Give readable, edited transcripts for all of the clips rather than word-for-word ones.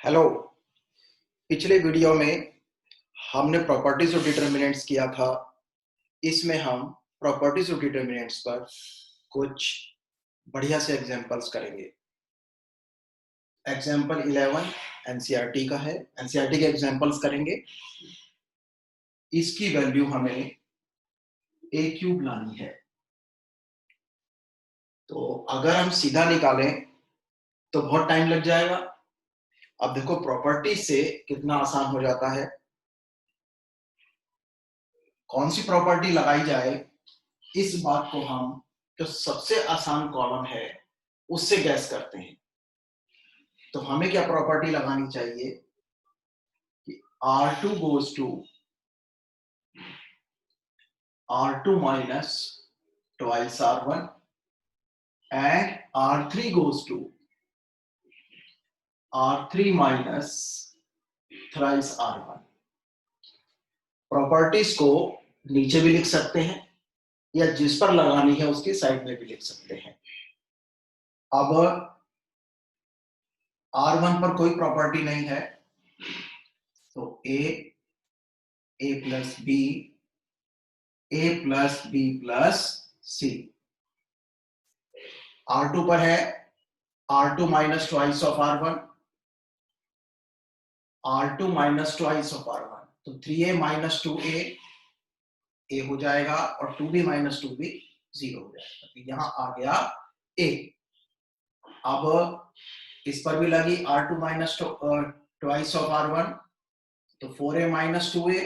Hello. पिछले video में हमने प्रॉपर्टीज ऑफ डिटर्मिनेंट्स किया था। इसमें हम प्रॉपर्टीज ऑफ डिटर्मिनेंट्स पर कुछ बढ़िया से एग्जांपल्स करेंगे। एग्जांपल 11 एनसीईआरटी का है। एनसीईआरटी के एग्जांपल्स करेंगे। इसकी वैल्यू हमें ए क्यूब लानी है। तो अगर हम सीधा निकालें तो बहुत टाइम लग जाएगा। अब देखो प्रॉपर्टी से कितना आसान हो जाता है। कौन सी प्रॉपर्टी लगाई जाए, इस बात को हम जो सबसे आसान कॉलम है उससे गैस करते हैं। तो हमें क्या प्रॉपर्टी लगानी चाहिए कि R2 goes to R2 minus twice R1 and R3 goes to R3 minus thrice R1। Properties को नीचे भी लिख सकते हैं या जिस पर लगानी है उसकी साइड में भी लिख सकते हैं। अब R1 पर कोई प्रॉपर्टी नहीं है तो A plus B, A plus B plus C। R2 पर है R2 minus twice of R1, R2 minus twice of R1, तो 3A माइनस 2A A हो जाएगा और 2B माइनस 2B 0 हो जाएगा। तो यहां आ गया A। अब इस पर भी लगी R2 minus twice of R1, तो 4A माइनस 2A,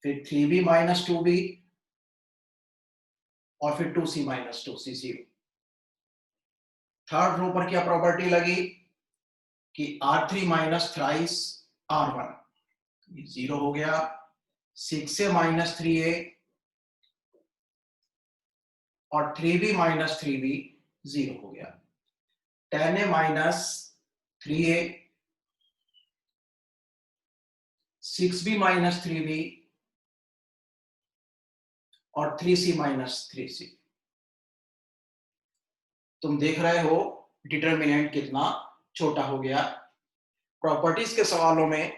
फिर 3B माइनस 2B और फिर 2C minus 2C 0। Third row पर क्या प्रॉपर्टी लगी कि R3 माइनस थ्राइस R1, 0 हो गया। 6A माइनस 3A और 3B माइनस 3B 0 हो गया। 10A minus 3A, 6B minus 3B और 3C माइनस 3C। तुम देख रहे हो डिटरमिनेंट कितना छोटा हो गया। प्रॉपर्टीज के सवालों में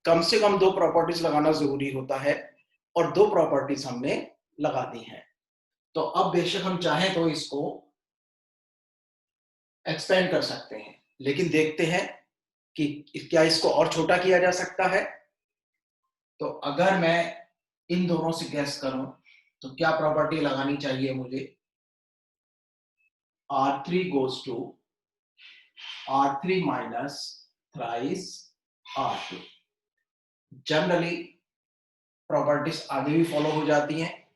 कम से कम 2 प्रॉपर्टीज लगाना जरूरी होता है और 2 प्रॉपर्टीज हमने लगा दी हैं। तो अब बेशक हम चाहें तो इसको एक्सपेंड कर सकते हैं, लेकिन देखते हैं कि क्या इसको और छोटा किया जा सकता है। तो अगर मैं इन दोनों से गैस करूं तो क्या प्रॉपर्टी लगानी चाहिए मुझे। R3 goes to R3 minus thrice R2। Generally properties आगे भी फॉलो हो जाती हैं,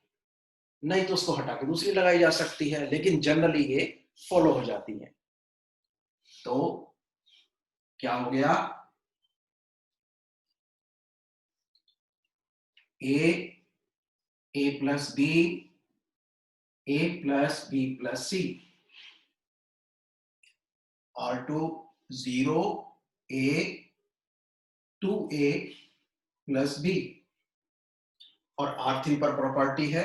नहीं तो उसको हटा के दूसरी लगाई जा सकती है, लेकिन जनरली ये फॉलो हो जाती है। तो क्या हो गया, A plus B, A plus B plus C, R2 0, A 2A plus B और R3 पर प्रॉपर्टी है।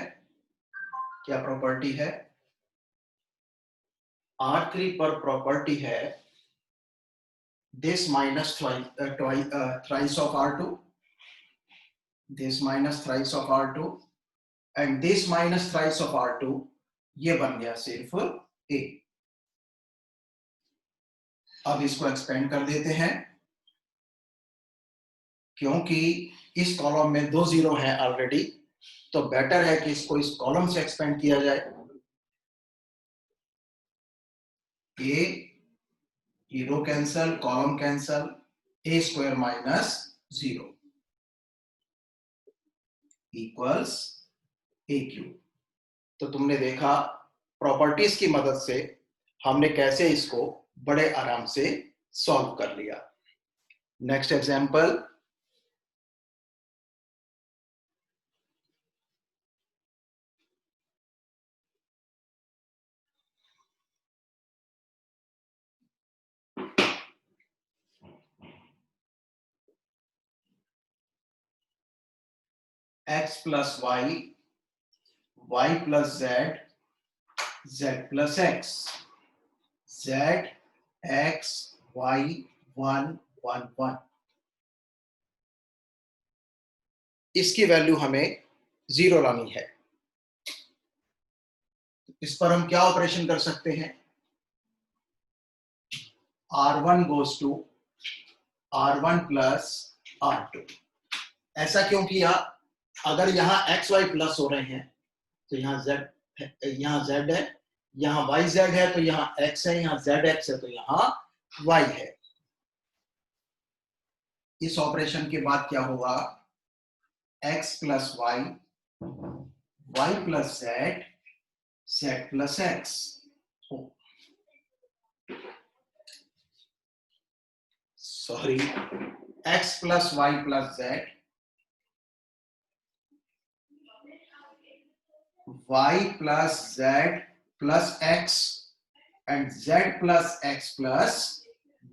क्या प्रॉपर्टी है, R3 पर प्रॉपर्टी है this minus thrice of R2, this minus thrice of R2 and this minus thrice of R2, ये बन गया सिर्फ A। अब इसको एक्सपेंड कर देते हैं, क्योंकि इस कॉलम में 2 0 है ऑलरेडी, तो बेटर है कि इसको इस कॉलम से एक्सपेंड किया जाए। A, ये row cancel, column cancel, A square minus 0 equals A cube. तो तुमने देखा प्रॉपर्टीज की मदद से हमने कैसे इसको बड़े आराम से सॉल्व कर लिया। Next example, x plus y, y plus z, z plus x, z x y1 1 1, इसकी वैल्यू हमें 0 लानी है। इस पर हम क्या ऑपरेशन कर सकते हैं? r1 goes to r1 plus r2। ऐसा क्यों किया? अगर यहाँ x y प्लस हो रहे हैं तो यहाँ z है, यहाँ y z है तो यहाँ x है, यहाँ z x है तो यहाँ y है। इस ऑपरेशन के बाद क्या होगा? x plus y, y plus z, z plus x। Sorry, x plus y plus z, y plus z plus x and z plus x plus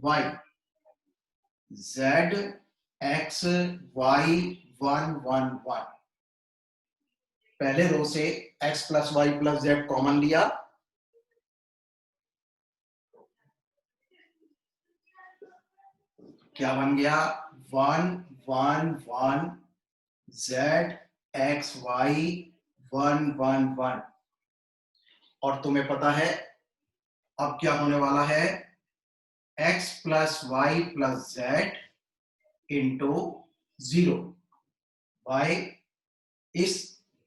y, z x y 1 1 1। पहले रो से x plus y plus z common लिया, क्या बन गया? 1 1 1 z x y 1 1 1। और तुम्हें पता है अब क्या होने वाला है? x plus y plus z into 0। भाई इस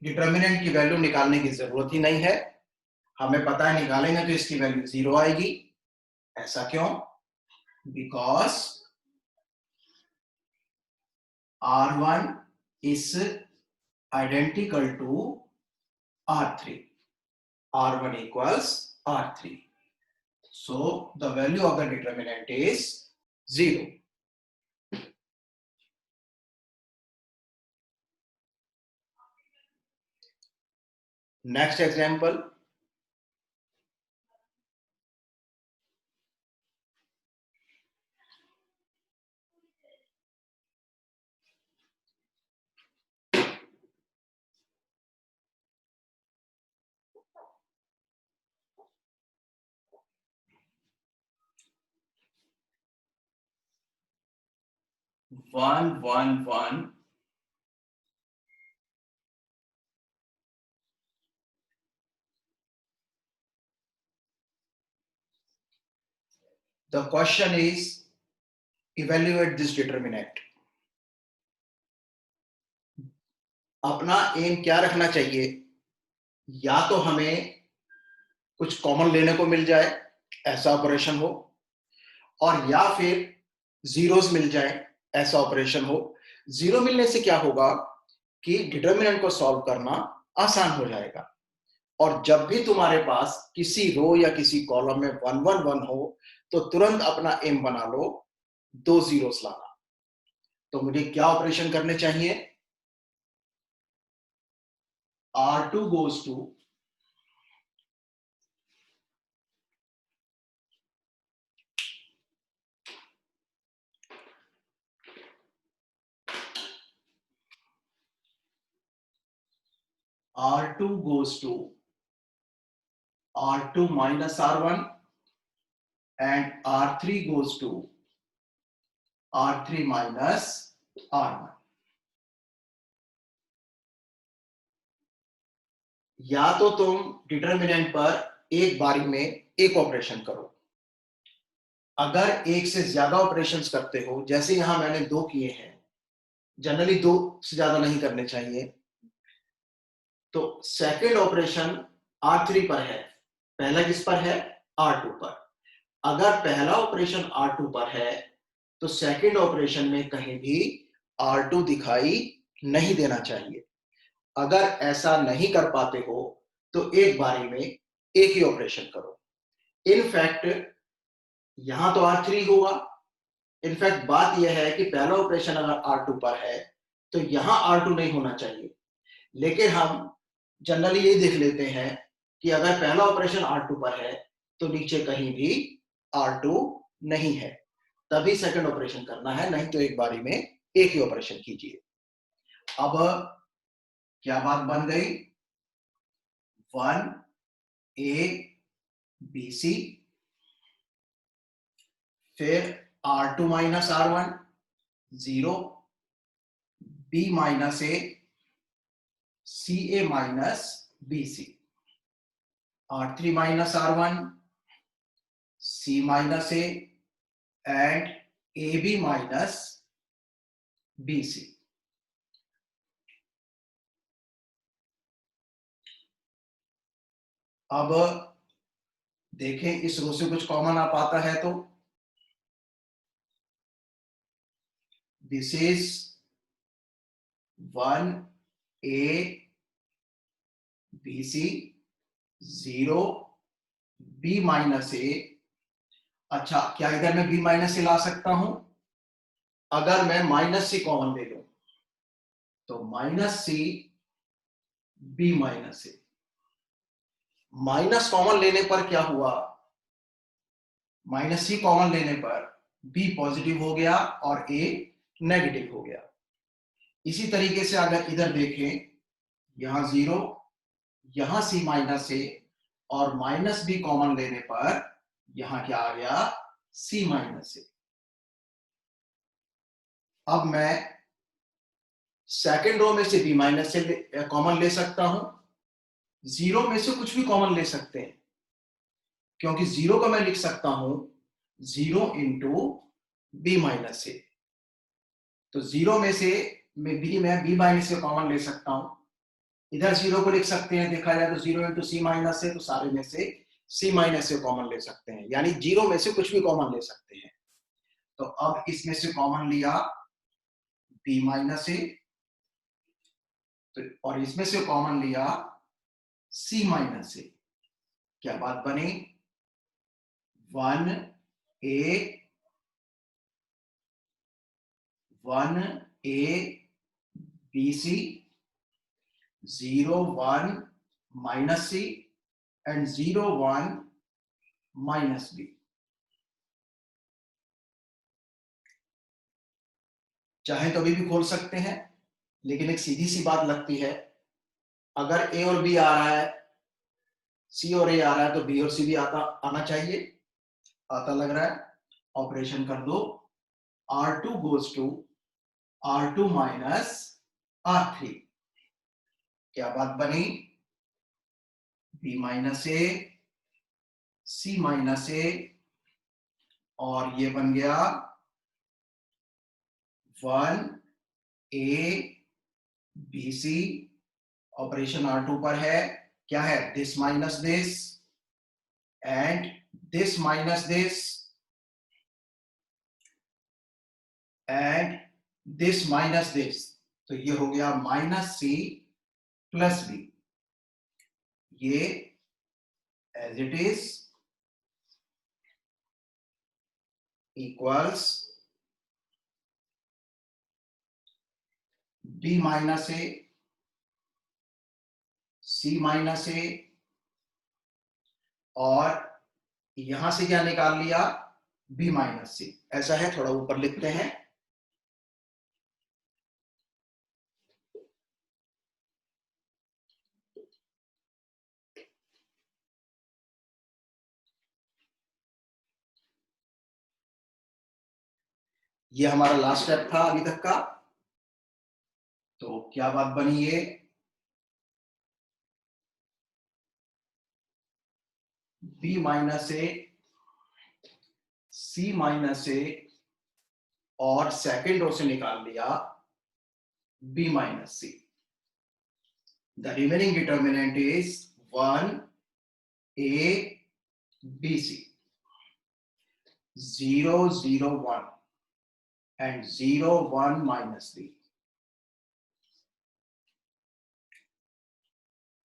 डिटर्मिनेंट की वैल्यू निकालने की जरूरत ही नहीं है, हमें पता है निकालेंगे तो इसकी वैल्यू 0 आएगी। ऐसा क्यों? Because r1 is identical to r3, r1 equals r3, so the value of the determinant is 0। Next example, one one one the question is evaluate this determinant। अपना एम क्या रखना चाहिए? या तो हमें कुछ कॉमन लेने को मिल जाए, ऐसा ऑपरेशन हो, और या फिर जीरोस मिल जाए, ऐसा ऑपरेशन हो। जीरो मिलने से क्या होगा कि डिटर्मिनेंट को सॉल्व करना आसान हो जाएगा। और जब भी तुम्हारे पास किसी रो या किसी कॉलम में 1 1 1 हो तो तुरंत अपना एम बना लो 2 जीरोस लाना। तो मुझे क्या ऑपरेशन करने चाहिए? r2 goes to r2 goes to r2 minus r1 and r3 goes to r3 minus r1। या तो तुम डिटर्मिनेंट पर एक बारी में एक ऑपरेशन करो। अगर एक से ज्यादा ऑपरेशंस करते हो, जैसे यहां मैंने 2 किए हैं, जनरली 2 से ज्यादा नहीं करने चाहिए, तो सेकेंड ऑपरेशन R3 पर है, पहला किस पर है? R2 पर। अगर पहला ऑपरेशन R2 पर है तो सेकेंड ऑपरेशन में कहीं भी R2 दिखाई नहीं देना चाहिए। अगर ऐसा नहीं कर पाते हो तो एक बारी में एक ही ऑपरेशन करो। इनफैक्ट यहां तो R3 होगा। इनफैक्ट बात यह है कि पहला ऑपरेशन अगर R2 पर है तो यहां R2 नहीं होना चाहिए, लेकिन हम जनरली ये देख लेते हैं कि अगर पहला ऑपरेशन R2 पर है तो नीचे कहीं भी R2 नहीं है, तभी सेकंड ऑपरेशन करना है, नहीं तो एक बारी में एक ही ऑपरेशन कीजिए। अब क्या बात बन गई? 1 A B C फिर R2 minus R1 0, B minus A, CA minus BC, R3 minus R1, C minus A and AB minus BC. अब देखें इस रो से कुछ कॉमन आ पाता है तो this is 1A BC 0 B minus A. अच्छा, क्या इधर मैं B माइनस ए ला सकता हूं? अगर मैं माइनस सी कॉमन ले लूं तो minus C B minus A. Minus common लेने पर क्या हुआ? माइनस सी कॉमन लेने पर B पॉजिटिव हो गया और A नेगेटिव हो गया. इसी तरीके से अगर इधर देखें, यहां 0, यहां C माइनस ए और माइनस B कॉमन लेने पर यहां क्या आ गया? C माइनस ए. अब मैं सेकेंड रो में से B माइनस से कॉमन ले सकता हूं. 0 में से कुछ भी कॉमन ले सकते हैं, क्योंकि 0 को मैं लिख सकता हूं 0 इंटू B माइनस से. तो 0 में से मैं B माइनस से कॉमन ले सकता हूं. इधर 0 को लिख सकते हैं, देखा जाए तो 0 इंटू C माइनस से, तो सारे में से C माइनस से कॉमन ले सकते हैं, यानी 0 में से कुछ भी कॉमन ले सकते हैं. तो अब इसमें से कॉमन लिया B माइनस से, तो और इसमें से कॉमन लिया C माइनस से. क्या बात बनी? 1A BC 0 1 minus C and 0 1 minus B. चाहे तो अभी भी खोल सकते हैं, लेकिन एक सीधी सी बात लगती है, अगर A और B आ रहा है, C और A आ रहा है, तो B और C भी आना चाहिए. आता लग रहा है. ऑपरेशन कर दो. R2 goes to R2 minus R3. क्या बात बनी? B minus A, C minus A, और ये बन गया 1A BC. ऑपरेशन R2 पर है. क्या है? This minus this and this minus this and this minus this. तो ये हो गया माइनस C प्लस B. ये as it is equals B minus A, C minus A, और यहां से क्या निकाल लिया? B minus C. ऐसा है, थोड़ा ऊपर लिखते हैं. ये हमारा लास्ट स्टेप था अभी तक का. तो क्या बात बनी? ये B minus A, C minus A, और सेकेंड रो से निकाल लिया B minus C. The remaining determinant is 1A BC 0 0 1 and 0 1 minus B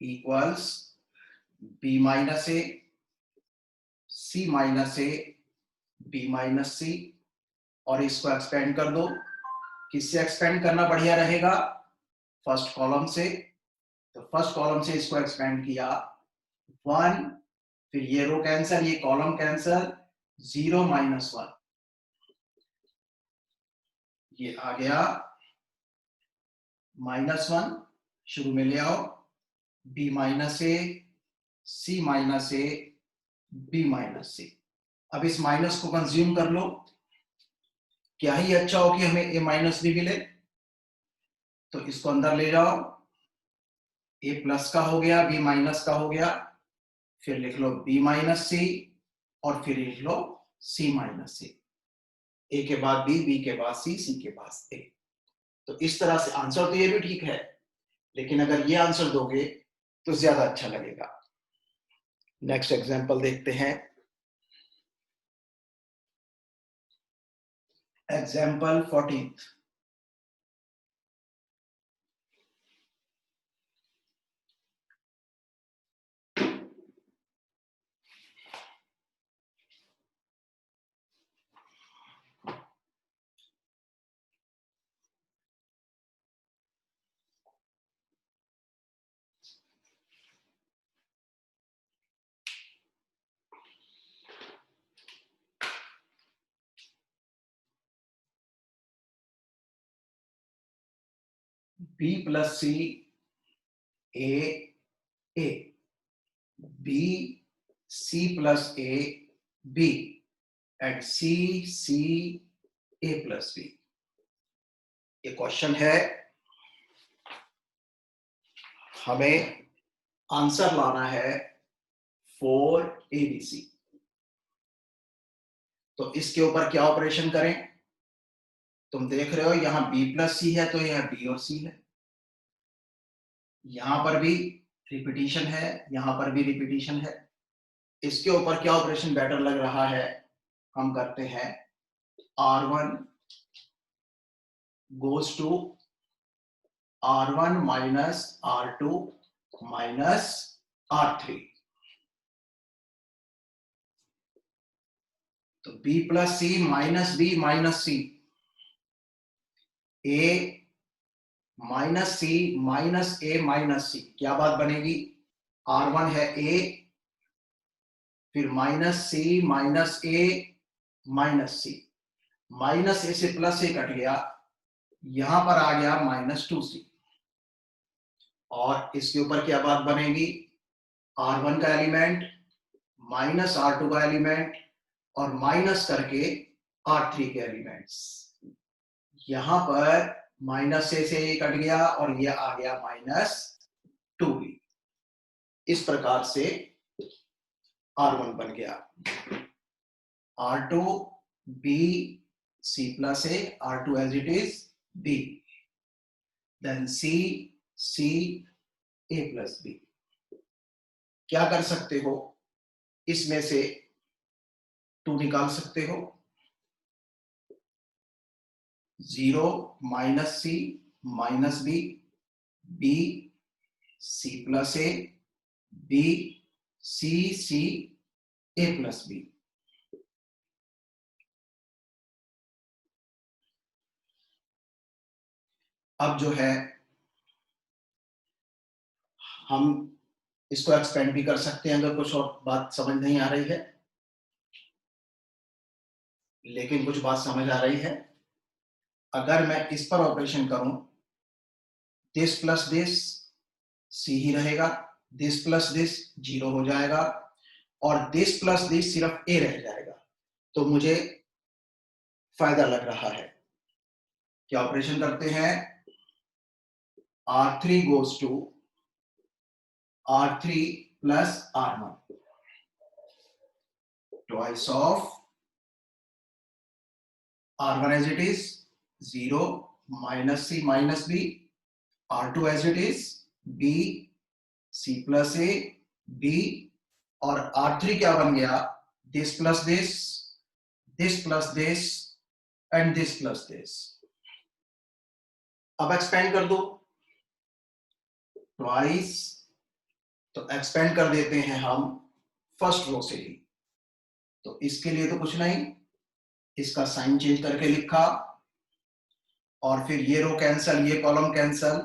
equals B minus A, C minus A, B minus C. और इसको एक्सपेंड कर दो. किससे expand करना बढ़िया रहेगा? फर्स्ट कॉलम से. तो फर्स्ट कॉलम से इसको एक्सपेंड किया 1, फिर ये रो कैंसल, ये कॉलम कैंसल, 0 माइनस 1. ये आ गया -1. शुरू में ले आओ. B minus A, C minus A, B minus C. अब इस माइनस को कंज्यूम कर लो, क्या ही अच्छा हो कि हमें ए माइनस भी मिले, तो इसको अंदर ले जाओ, ए प्लस का हो गया, बी माइनस का हो गया, फिर लिख लो बी माइनस सी, और फिर लिख लो सी माइनस सी, ए के बाद बी के बाद सी के बाद ए। तो इस तरह से आंसर तो ये भी ठीक है, लेकिन अगर ये आंसर दोगे तो ज्यादा अच्छा लगेगा। नेक्स्ट एग्जांपल देखते हैं। Example 14। B plus c a B C plus A b and c A plus b. ये क्वेश्चन है, हमें आंसर लाना है 4ABC। तो इसके ऊपर क्या ऑपरेशन करें? तुम देख रहे हो यहां बी प्लस सी है, तो यह बी और सी है, यहां पर भी रिपीटिशन है, यहां पर भी रिपीटिशन है। इसके ऊपर क्या ऑपरेशन बेटर लग रहा है? हम करते हैं R1 goes to R1 minus R2 minus R3। तो B plus C minus B minus C, A minus C minus A minus C, क्या बात बनेगी? R1 है A, फिर minus C minus A minus C, minus A से plus ए cut गया, यहां पर आ गया -2C, और इसके ऊपर क्या बात बनेगी? R1 का एलिमेंट माइनस R2 का एलिमेंट और माइनस करके R3 के एलिमेंट्स। यहां पर माइनस से ये कट गया और ये आ गया -2B। इस प्रकार से R1 बन गया R2 B C plus A, R2 as it is B, then C A plus B। क्या कर सकते हो? इसमें से 2 निकाल सकते हो, 0 minus C minus B, B सी प्लस ए, बी सी ए प्लस बी। अब जो है हम इसको एक्सपेंड भी कर सकते हैं, अगर कुछ और बात समझ नहीं आ रही है, लेकिन कुछ बात समझ आ रही है। अगर मैं इस पर ऑपरेशन करूं, दिस प्लस दिस सी ही रहेगा, दिस प्लस दिस 0 हो जाएगा, और दिस प्लस दिस सिर्फ ए रह जाएगा, तो मुझे फायदा लग रहा है। क्या ऑपरेशन करते हैं? R3 goes to R3 plus R1, twice of R1 as it is 0 minus C minus B, R2 as it is B C plus A B, और R3 क्या बन गया? this plus this and this plus this। अब expand कर दो, twice, तो expand कर देते हैं हम फर्स्ट रो से ही। तो इसके लिए तो कुछ नहीं, इसका साइन चेंज करके लिखा, और फिर ये रो कैंसल, ये column cancel,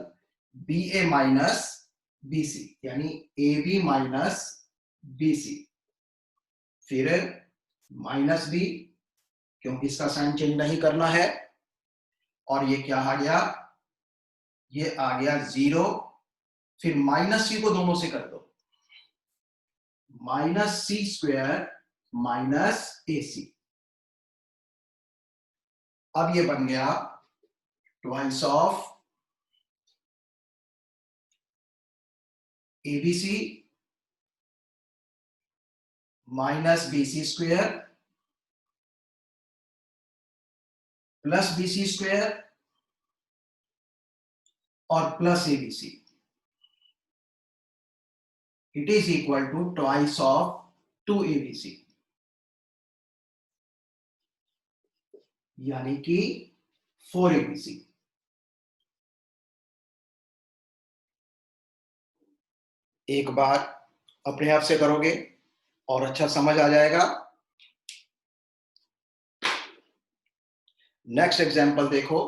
b a minus b c, यानी a b minus b c, फिर माइनस बी, क्योंकि इसका साइन चेंज नहीं करना है, और ये क्या आ गया? ये आ गया 0, फिर माइनस सी को दोनों से कर दो, -c² माइनस AC। अब ये बन गया twice of ABC minus BC square plus BC square और plus ABC। It is equal to twice of 2ABC, यानी कि 4ABC। एक बार अपने आप से करोगे और अच्छा समझ आ जाएगा। नेक्स्ट एग्जांपल देखो।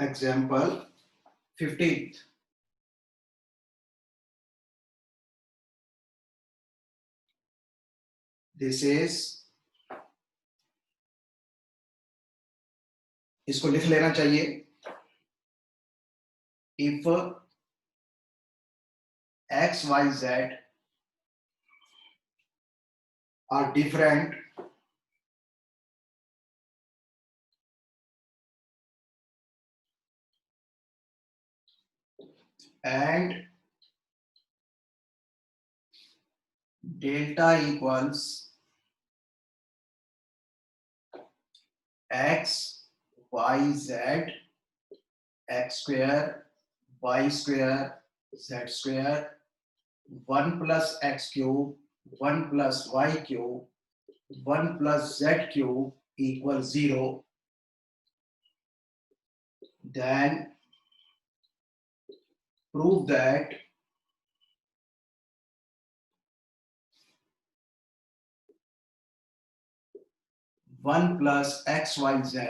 Example 15th। दिस इज, इसको लिख लेना चाहिए। If x y z are different and delta equals x y z x square y square z square 1 plus x cube 1 plus y cube 1 plus z cube equals 0, then prove that one plus x y z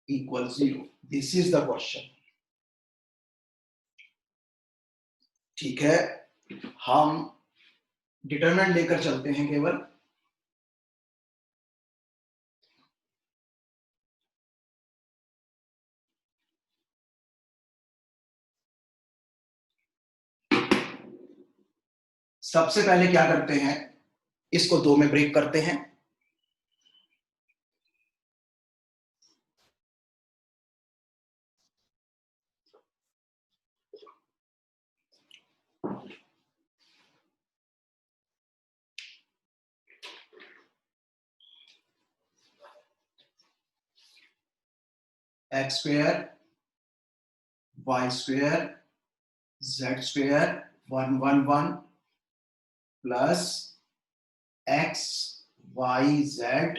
equals 0। This is the question। ठीक है, हम determinant लेकर चलते हैं केवल। सबसे पहले क्या करते हैं, इसको दो में ब्रेक करते हैं। X square y square z square 1 1 1 plus x y z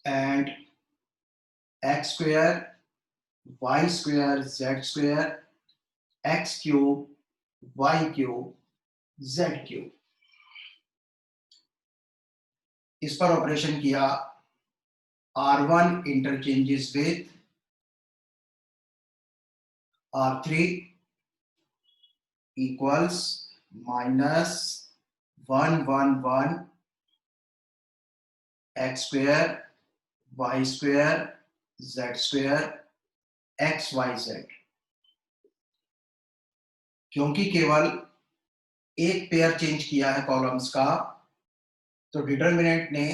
and x square y square z square x cube y cube z cube. इस पर ऑपरेशन किया, R1 interchanges with R3 equals minus 1 1 1 x square y square z square x y z. क्योंकि केवल एक pair change किया है columns का, तो डिटरमिनेंट ने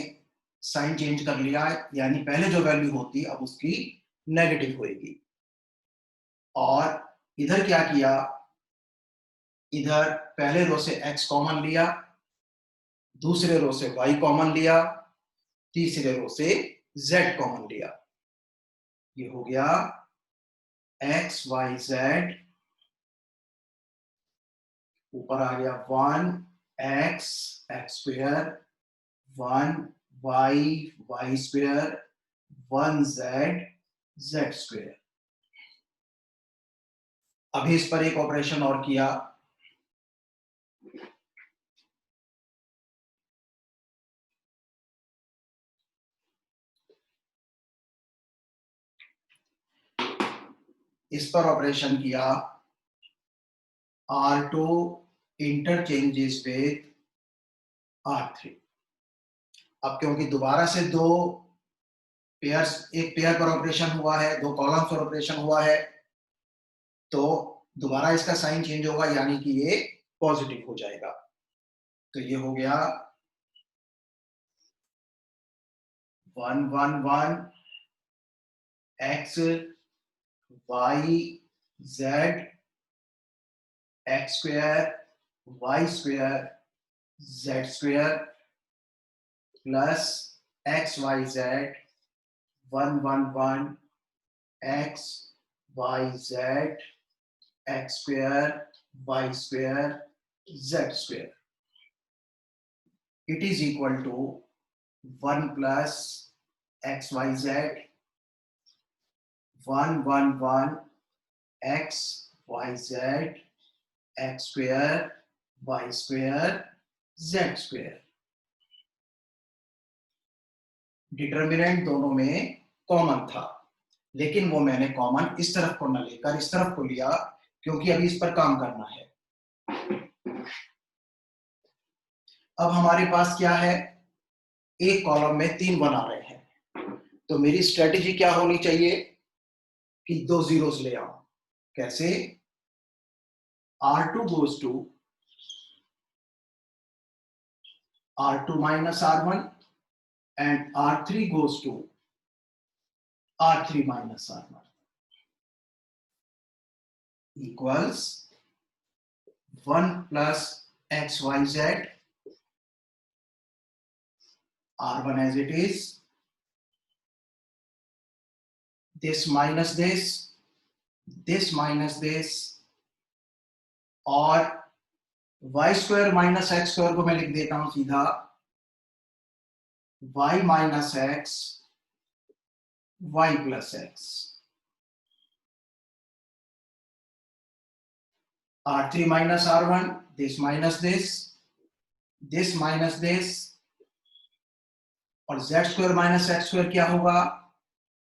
साइन चेंज कर लिया, यानी पहले जो वैल्यू होती अब उसकी नेगेटिव होगी। और इधर क्या किया, इधर पहले रो से x कॉमन लिया, दूसरे रो से y कॉमन लिया, तीसरे रो से z कॉमन लिया। ये हो गया x y z, ऊपर आ गया 1 x x square 1 y y square 1 z z square. अभी इस पर एक ऑपरेशन और किया, इस पर ऑपरेशन किया, R2 इंटरचेंजेस विद R3। अब क्योंकि दोबारा से दो पेयर्स, एक पेयर पर ऑपरेशन हुआ है, दो कॉलम्स पर ऑपरेशन हुआ है, तो दोबारा इसका साइन चेंज होगा, यानी कि ये पॉजिटिव हो जाएगा। तो ये हो गया 1 1 1 x y z x square y square z square plus x y z 1 1 1 x y z x square y square z square, it is equal to 1 plus x y z 1 1 1 x y z x square y square z square. Determinant दोनों में common था, लेकिन वो मैंने common इस तरफ को न लेकर इस तरफ को लिया, क्योंकि अभी इस पर काम करना है। अब हमारे पास क्या है, एक कॉलम में 3 1 आ रहे हैं, तो मेरी स्ट्रेटेजी क्या होनी चाहिए कि 2 जीरोस ले आऊं। कैसे? R2 goes to R2 minus R1 and R3 goes to R3 minus R1 equals 1 plus XYZ R1 as it is, this minus this minus this, और y square minus x square को मैं लिख देता हूं सीधा y minus x y plus x, R3 minus R1, this minus this minus this, और z square minus x square क्या होगा,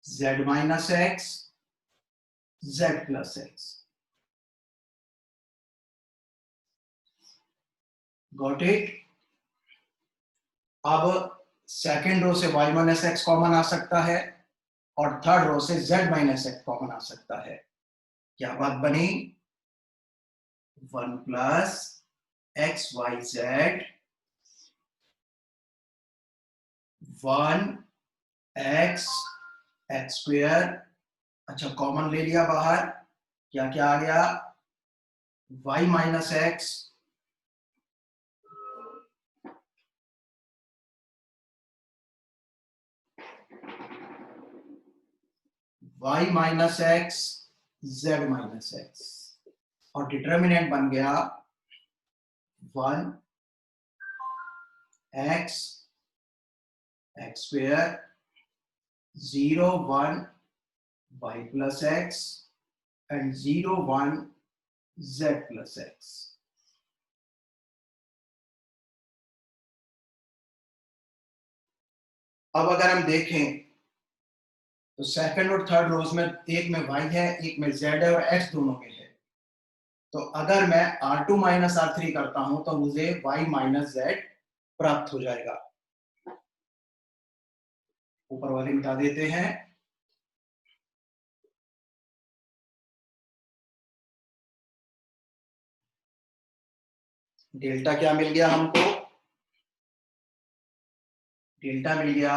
z minus x z plus x. Got it? अब सेकेंड रो से y माइनस एक्स कॉमन आ सकता है और third row से z माइनस एक्स कॉमन आ सकता है। क्या बात बनी? 1 plus x y z 1 x x square, अच्छा कॉमन ले लिया बाहर, क्या क्या आ गया, y minus x y minus x z minus x, और डिटर्मिनेंट बन गया 1 x x square 0 1 y plus x and 0 1 z plus x. अब अगर हम देखें तो सेकंड और थर्ड रोज में एक में y है, एक में z है और x दोनों में है। तो अगर मैं R2 माइनस R3 करता हूं तो मुझे y माइनस z प्राप्त हो जाएगा। ऊपर वाले मिटा देते हैं, डेल्टा क्या मिल गया हमको, डेल्टा मिल गया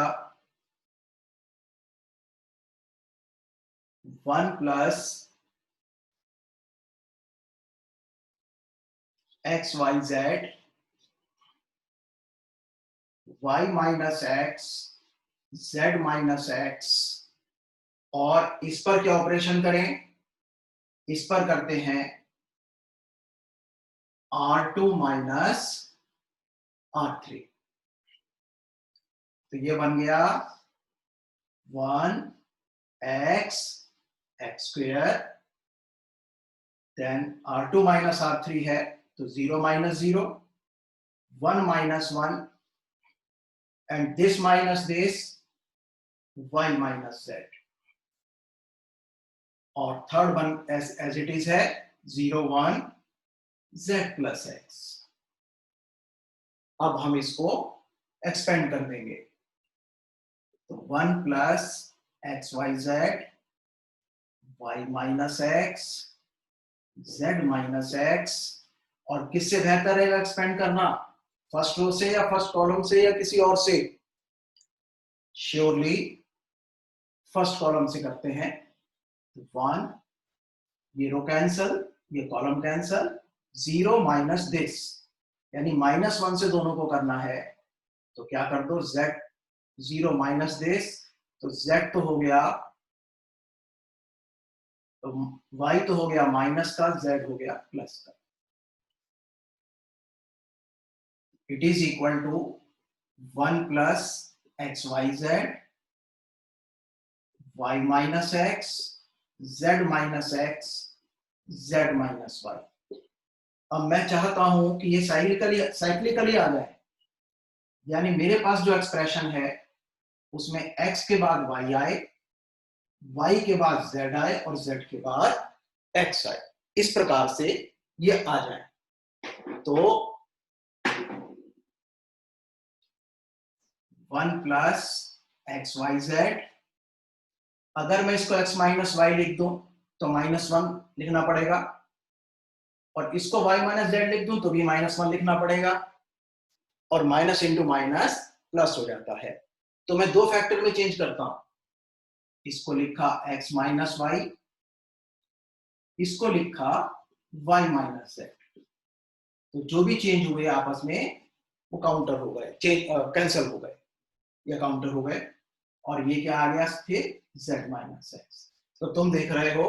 1 plus x y z y minus x z minus x, और इस पर क्या ऑपरेशन करें, इस पर करते हैं R2 माइनस R3। तो ये बन गया 1 x x square, then R2 minus R3 है तो 0 minus 0 1 minus 1 and this minus this y minus z। और third one as it is है 0 1 z प्लस एक्स। अब हम इसको एक्सपेंड कर देंगे, तो 1 plus x y z y minus x z minus x. और किससे बेहतर है एक्सपेंड करना, फर्स्ट रो से या फर्स्ट कॉलम से या किसी और से? श्योरली फर्स्ट कॉलम से करते हैं। 1, ये रो कैंसल, ये कॉलम कैंसल, 0 माइनस दिस, यानी -1 से दोनों को करना है, तो क्या कर दो z 0 माइनस दिस, तो z तो हो गया, तो y तो हो गया माइनस का, z हो गया प्लस का। It is equal to 1 plus x y z y minus x z minus x z minus y. अब मैं चाहता हूं कि ये साइक्लिकली आ जाए, यानी मेरे पास जो एक्सप्रेशन है उसमें x के बाद y आए, y के बाद z आए और z के बाद x आए, इस प्रकार से ये आ जाए। तो 1 प्लस एक्स वाई जेड, अगर मैं इसको x माइनस वाई लिख दूं तो -1 लिखना पड़ेगा, और इसको y माइनस जेड लिख दूं तो भी -1 लिखना पड़ेगा, और माइनस इंटू माइनस प्लस हो जाता है। तो मैं दो फैक्टर में चेंज करता हूं, इसको लिखा x माइनस वाई, इसको लिखा y माइनस जेड। तो जो भी चेंज हुए आपस में वो काउंटर हो गए, कैंसिल हो गए या काउंटर हो गए, और ये क्या आ गया फिर z माइनस एक्स। तो तुम देख रहे हो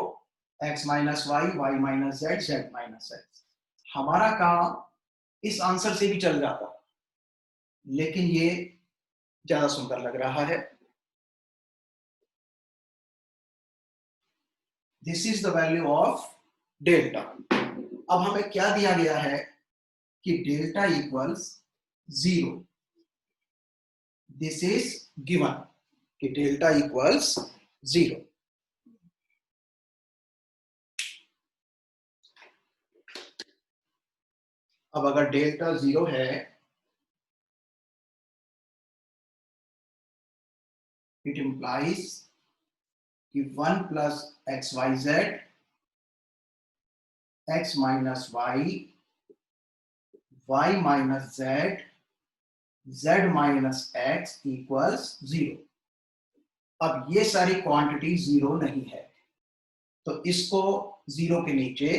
x minus y, y minus z, z minus x. हमारा काम इस आंसर से भी चल जाता, लेकिन ये ज्यादा सुंदर लग रहा है। This is the value of delta. अब हमें क्या दिया गया है कि delta equals 0, this is given कि डेल्टा इक्वल्स 0। अब अगर डेल्टा 0 है, इट इंप्लाइज कि 1 plus x y z x minus y y minus z z minus x equals 0। अब ये सारी क्वांटिटी 0 नहीं है, तो इसको 0 के नीचे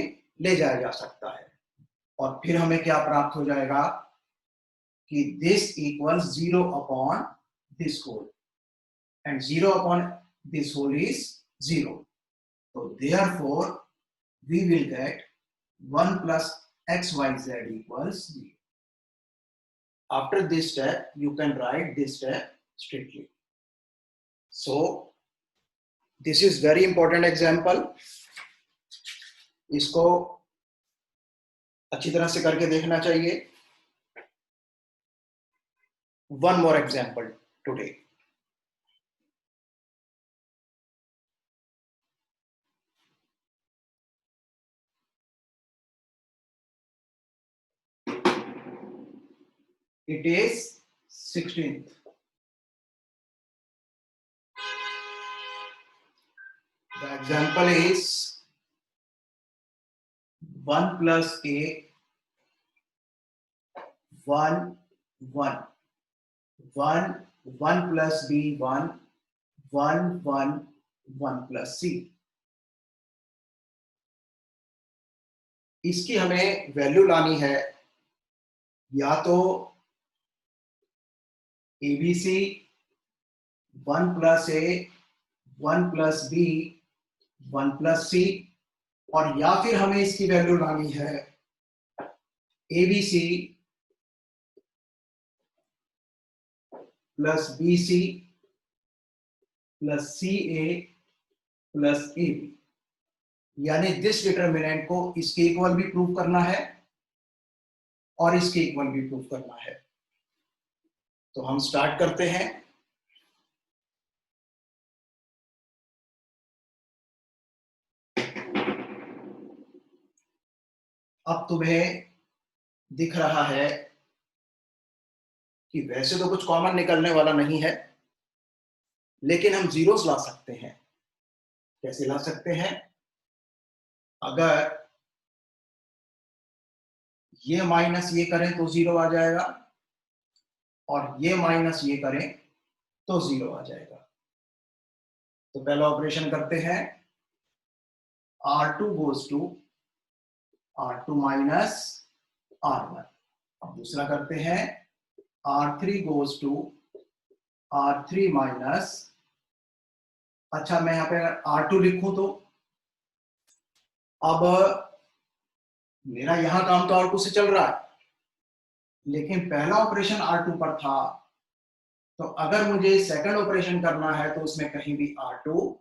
ले जाया जा सकता है, और फिर हमें क्या प्राप्त हो जाएगा कि this equals 0 upon this whole, and 0 upon this whole is 0। तो therefore we will get 1 plus xyz equals 0. After this step, you can write this step strictly. So this is very important example. इसको अच्छी तरह से करके देखना चाहिए। One more example today. It is 16th. The example is 1 plus a 1 1 1 1 plus b 1 1 1 1 plus c। इसकी हमें value लानी है, या तो ABC 1 प्लस ए 1 प्लस बी 1 प्लस सी, और या फिर हमें इसकी वैल्यू लानी है ABC plus BC plus CA plus AB, यानी दिस डिटरमिनेंट को इसके इक्वल भी प्रूव करना है और इसके इक्वल भी प्रूव करना है। तो हम स्टार्ट करते हैं। अब तुम्हें दिख रहा है कि वैसे तो कुछ कॉमन निकलने वाला नहीं है, लेकिन हम जीरोस ला सकते हैं। कैसे ला सकते हैं? अगर ये माइनस ये करें तो जीरो आ जाएगा, और ये माइनस ये करें तो जीरो आ जाएगा। तो पहला ऑपरेशन करते हैं, R2 goes to R2 minus R1। अब दूसरा करते हैं, R3 goes to R3 minus, अच्छा मैं यहां पे R2 लिखूं तो अब मेरा यहां काम तो R2 से चल रहा है, लेकिन पहला ऑपरेशन R2 पर था, तो अगर मुझे सेकंड ऑपरेशन करना है तो उसमें कहीं भी R2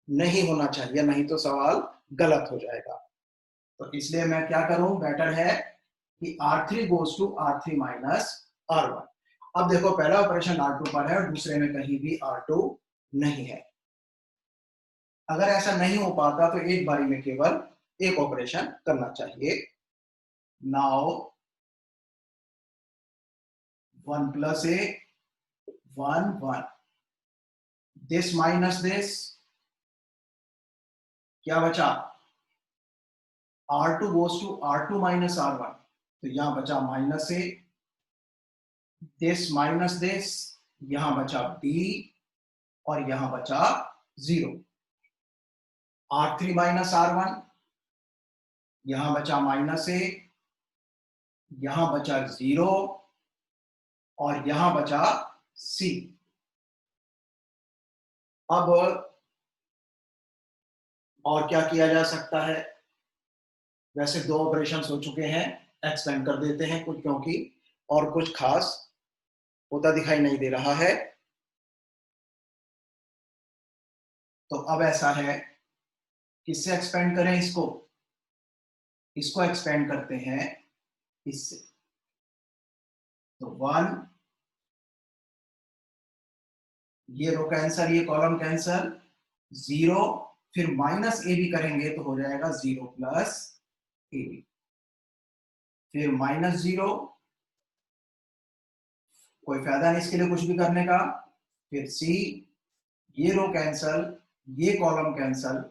नहीं होना चाहिए, नहीं तो सवाल गलत हो जाएगा। तो इसलिए मैं क्या करूं, बेटर है कि R3 goes to R3 minus R1। अब देखो पहला ऑपरेशन R2 पर है और दूसरे में कहीं भी R2 नहीं है। अगर ऐसा नहीं हो पाता तो एक बारी में केवल एक ऑपरेशन करना चाहिए। Now 1 plus A 1 1, this minus this, क्या बचा, R2 goes to R2 minus R1, तो यहां बचा minus A, this minus this, यहां बचा b, और यहां बचा 0। R3 माइनस R1, यहां बचा माइनस ए, यहां बचा 0, और यहां बचा c। अब और क्या किया जा सकता है, वैसे दो ऑपरेशन हो चुके हैं, एक्सपेंड कर देते हैं कुछ, क्योंकि और कुछ खास होता दिखाई नहीं दे रहा है। तो अब ऐसा है, किससे एक्सपेंड करें इसको, इसको एक्सपेंड करते हैं इससे। तो 1, ये रो कैंसर, ये कॉलम कैंसर, 0, फिर माइनस ए भी करेंगे तो हो जाएगा 0 प्लस ए बी, फिर माइनस 0, कोई फायदा नहीं इसके लिए कुछ भी करने का, फिर सी, ये रो कैंसल, ये कॉलम कैंसल,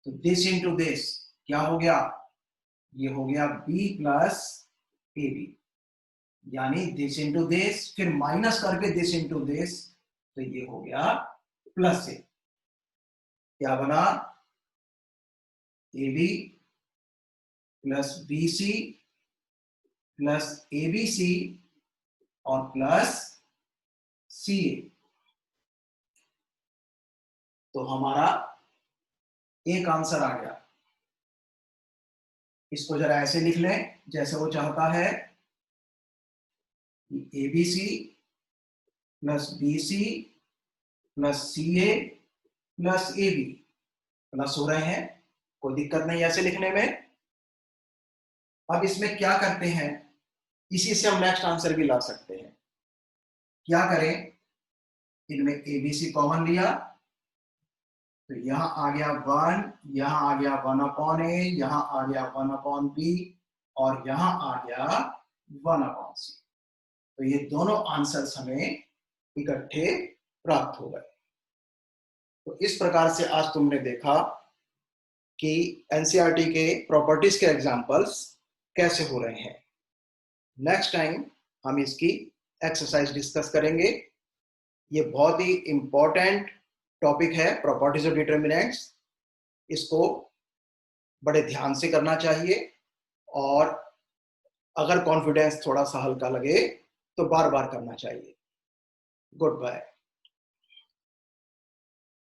तो दिस इंटू दिस क्या हो गया, ये हो गया बी प्लस ए बी, यानी दिस इंटू दिस, फिर माइनस करके दिस इंटू दिस, तो ये हो गया प्लस ए। क्या बना, a b plus b C plus A B c और प्लस सी ए। तो हमारा एक आंसर आ गया। इसको जरा ऐसे लिख लें जैसे वो चाहता है, a B C plus b C plus c A plus A b, plus हो रहे हैं, कोई दिक्कत नहीं ऐसे लिखने में। अब इसमें क्या करते हैं, इसी से हम नेक्स्ट आंसर भी ला सकते हैं। क्या करें, इनमें ए बी सी कॉमन लिया, तो यहां आ गया 1, यहां आ गया 1 अपॉन ए, यहां आ गया 1 अपॉन बी, और यहां आ गया 1 अपॉन सी। तो ये दोनों आंसर्स हमें इकट्ठे प्राप्त हो गए। तो इस प्रकार से आज तुमने देखा कि एनसीईआरटी के प्रॉपर्टीज के एग्जांपल्स कैसे हो रहे हैं। नेक्स्ट टाइम हम इसकी एक्सरसाइज डिस्कस करेंगे। ये बहुत ही इंपॉर्टेंट टॉपिक है, प्रॉपर्टीज ऑफ डिटरमिनेंट्स। इसको बड़े ध्यान से करना चाहिए, और अगर कॉन्फिडेंस थोड़ा सा हल्का लगे तो बार बार करना चाहिए। Good bye.